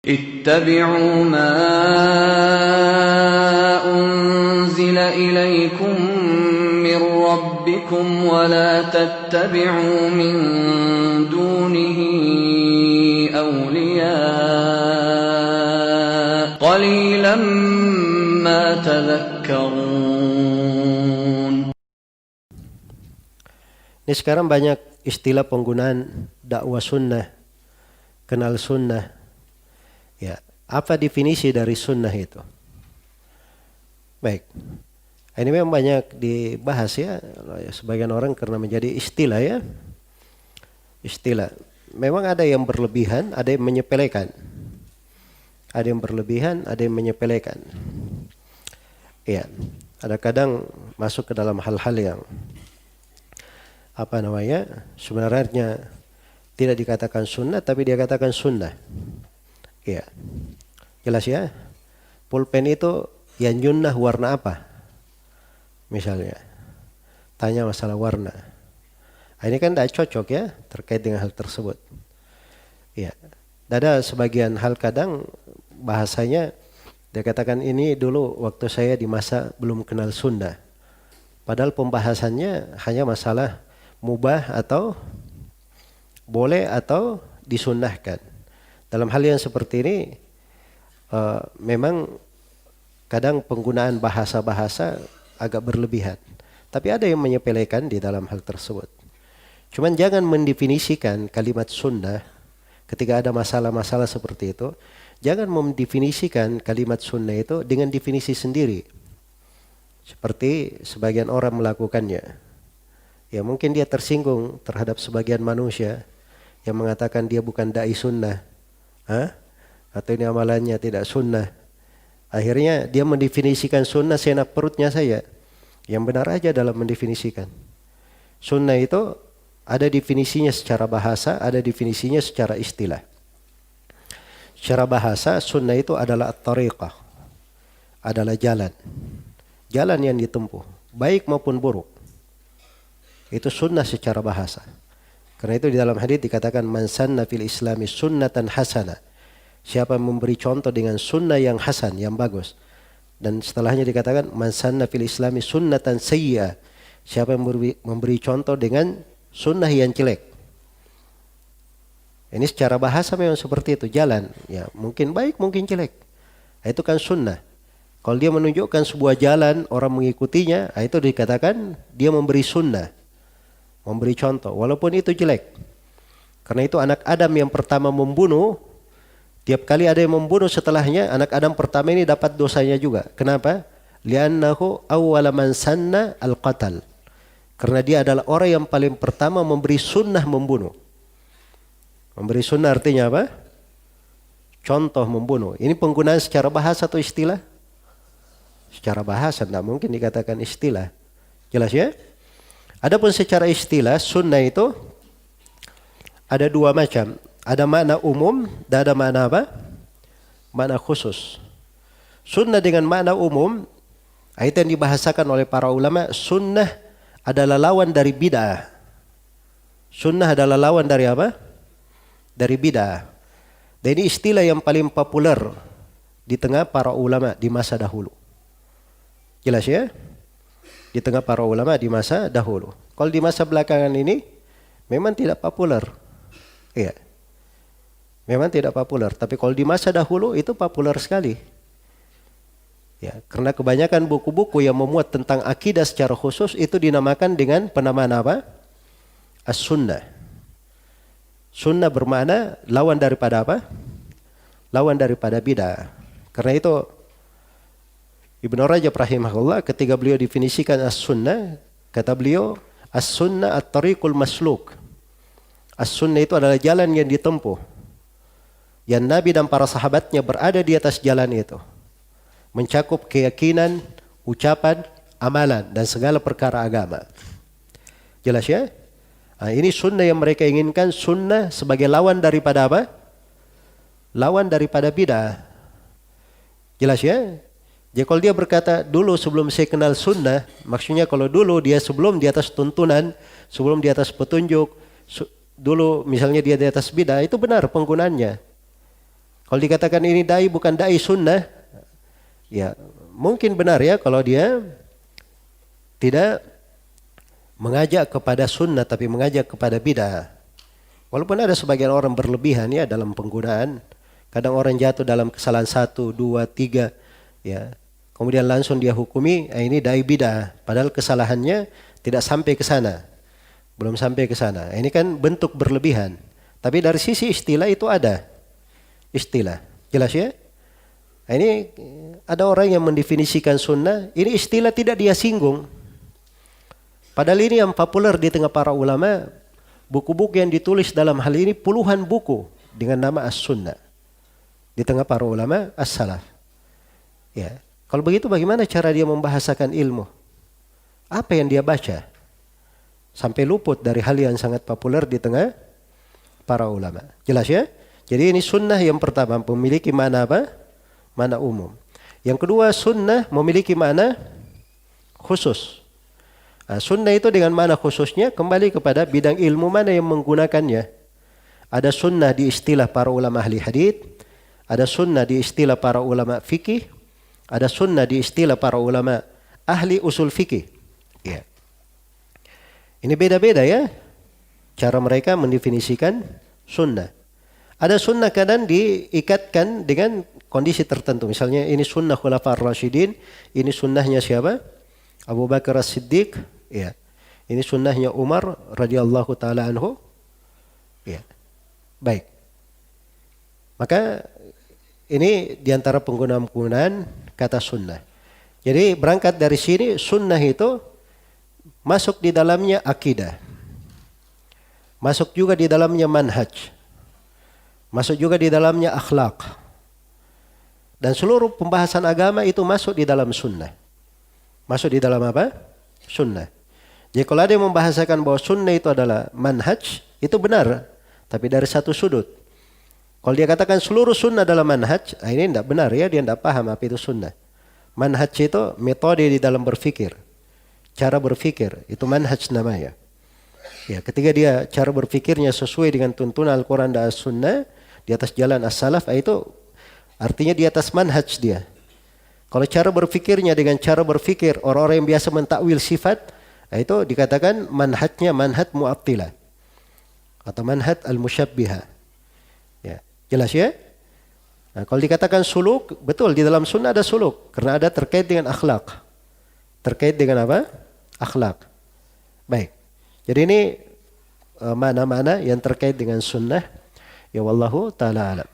اتبعوا ما أنزل إليكم من ربكم ولا تتبعوا من دونه أولياء قليلا ما تذكرون. Ini sekarang banyak istilah penggunaan dakwah sunnah, kenal sunnah. Ya, apa definisi dari sunnah itu? Baik, ini memang banyak dibahas ya. Sebagian orang karena menjadi istilah ya. Istilah. Memang ada yang berlebihan, ada yang menyepelekan. Ada yang berlebihan, ada yang menyepelekan. Ya, ada kadang masuk ke dalam hal-hal yang sebenarnya tidak dikatakan sunnah tapi dia katakan sunnah. Ya, jelas ya. Pulpen itu yang nyunnah warna apa? Misalnya, tanya masalah warna. Ini kan tidak cocok ya terkait dengan hal tersebut. Ya, ada sebagian hal kadang bahasanya dia katakan ini dulu waktu saya di masa belum kenal sunnah. Padahal pembahasannya hanya masalah mubah atau boleh atau disunnahkan. Dalam hal yang seperti ini memang kadang penggunaan bahasa-bahasa agak berlebihan. Tapi ada yang menyepelekan di dalam hal tersebut. Cuman jangan mendefinisikan kalimat sunnah ketika ada masalah-masalah seperti itu. Jangan mendefinisikan kalimat sunnah itu dengan definisi sendiri. Seperti sebagian orang melakukannya. Ya mungkin dia tersinggung terhadap sebagian manusia yang mengatakan dia bukan dai sunnah. Atau ini amalannya tidak sunnah. Akhirnya dia mendefinisikan sunnah seenak perutnya saya. Yang benar aja dalam mendefinisikan. Sunnah itu ada definisinya secara bahasa, ada definisinya secara istilah. Secara bahasa sunnah itu adalah at-tariqah. Adalah jalan. Jalan yang ditempuh, baik maupun buruk. Itu sunnah secara bahasa. Karena itu di dalam hadis dikatakan man sanna fil islami sunnatan hasana. Siapa memberi contoh dengan sunnah yang hasan, yang bagus. Dan setelahnya dikatakan man sanna fil islami sunnatan sayyi'ah. Siapa yang memberi contoh dengan sunnah yang jelek. Ini secara bahasa memang seperti itu, jalan. Ya, mungkin baik, mungkin jelek. Itu kan sunnah. Kalau dia menunjukkan sebuah jalan, orang mengikutinya, itu dikatakan dia memberi sunnah. Memberi contoh, walaupun itu jelek. Karena itu anak Adam yang pertama membunuh, tiap kali ada yang membunuh setelahnya, anak Adam pertama ini dapat dosanya juga. Kenapa? Li'annahu awwala man sanna al-qatal. Karena dia adalah orang yang paling pertama memberi sunnah membunuh. Memberi sunnah artinya apa? Contoh membunuh. Ini penggunaan secara bahasa atau istilah? Secara bahasa, tidak mungkin dikatakan istilah. Jelas ya? Adapun secara istilah, sunnah itu ada dua macam. Ada makna umum dan ada makna apa? Makna khusus. Sunnah dengan makna umum, itu yang dibahasakan oleh para ulama, sunnah adalah lawan dari bid'ah. Sunnah adalah lawan dari apa? Dari bid'ah. Dan ini istilah yang paling populer di tengah para ulama di masa dahulu. Jelas ya? Di tengah para ulama di masa dahulu. Kalau di masa belakangan ini memang tidak populer. Iya. Memang tidak populer, tapi kalau di masa dahulu itu populer sekali. Ya, karena kebanyakan buku-buku yang memuat tentang akidah secara khusus itu dinamakan dengan penamaan apa? As-sunnah. Sunnah bermakna lawan daripada apa? Lawan daripada bid'ah. Karena itu Ibnu Rajab rahimahullah ketika beliau definisikan as-sunnah, kata beliau as-sunnah at-tariqul masluk. As-sunnah itu adalah jalan yang ditempuh. Yang Nabi dan para sahabatnya berada di atas jalan itu. Mencakup keyakinan, ucapan, amalan dan segala perkara agama. Jelas ya? Nah, ini sunnah yang mereka inginkan, sunnah sebagai lawan daripada apa? Lawan daripada bid'ah. Jelas ya? Jadi kalau dia berkata dulu sebelum saya kenal sunnah, maksudnya kalau dulu dia sebelum di atas tuntunan, sebelum di atas petunjuk, dulu misalnya dia di atas bid'ah, itu benar penggunaannya. Kalau dikatakan ini dai bukan dai sunnah, ya mungkin benar ya kalau dia tidak mengajak kepada sunnah tapi mengajak kepada bid'ah. Walaupun ada sebagian orang berlebihan ya dalam penggunaan. Kadang orang jatuh dalam kesalahan 1, 2, 3 ya. Kemudian langsung dia hukumi ini dai bid'ah. Padahal kesalahannya tidak sampai ke sana. Belum sampai ke sana. Ini kan bentuk berlebihan. Tapi dari sisi istilah itu ada. Istilah. Jelas ya? Ini ada orang yang mendefinisikan sunnah. Ini istilah tidak dia singgung. Padahal ini yang populer di tengah para ulama. Buku-buku yang ditulis dalam hal ini puluhan buku dengan nama as-sunnah. Di tengah para ulama as-salaf. Ya. Kalau begitu bagaimana cara dia membahasakan ilmu? Apa yang dia baca? Sampai luput dari hal yang sangat populer di tengah para ulama. Jelas ya? Jadi ini sunnah yang pertama memiliki makna apa? Makna umum. Yang kedua sunnah memiliki makna khusus. Nah, sunnah itu dengan makna khususnya kembali kepada bidang ilmu mana yang menggunakannya. Ada sunnah di istilah para ulama ahli hadits, ada sunnah di istilah para ulama fikih, ada sunnah di istilah para ulama ahli usul fikih. Ya. Ini beda-beda ya cara mereka mendefinisikan sunnah. Ada sunnah kadang diikatkan dengan kondisi tertentu. Misalnya ini sunnah khulafaur rasyidin, ini sunnahnya siapa? Abu Bakar As-Siddiq. Ya. Ini sunnahnya Umar radhiyallahu taala anhu. Ya. Baik. Maka ini diantara penggunaan-penggunaan kata sunnah. Jadi berangkat dari sini sunnah itu masuk di dalamnya akidah. Masuk juga di dalamnya manhaj. Masuk juga di dalamnya akhlak. Dan seluruh pembahasan agama itu masuk di dalam sunnah. Masuk di dalam apa? Sunnah. Jadi kalau ada yang membahasakan bahwa sunnah itu adalah manhaj, itu benar. Tapi dari satu sudut. Kalau dia katakan seluruh sunnah adalah manhaj, ini tidak benar ya, dia tidak paham apa itu sunnah. Manhaj itu metode di dalam berfikir. Cara berfikir, itu manhaj namanya. Ya, ketika dia cara berfikirnya sesuai dengan tuntunan Al-Quran dan As-Sunnah, di atas jalan as-salaf, itu artinya di atas manhaj dia. Kalau cara berfikirnya dengan cara berfikir orang-orang yang biasa mentakwil sifat, itu dikatakan manhajnya manhaj mu'attilah atau manhaj al-musyabbihah. Ya, jelas ya? Nah, kalau dikatakan suluk, betul di dalam sunnah ada suluk karena ada terkait dengan akhlak. Terkait dengan apa? Akhlak. Baik. Jadi ini mana-mana yang terkait dengan sunnah. Ya wallahu ta'ala alam.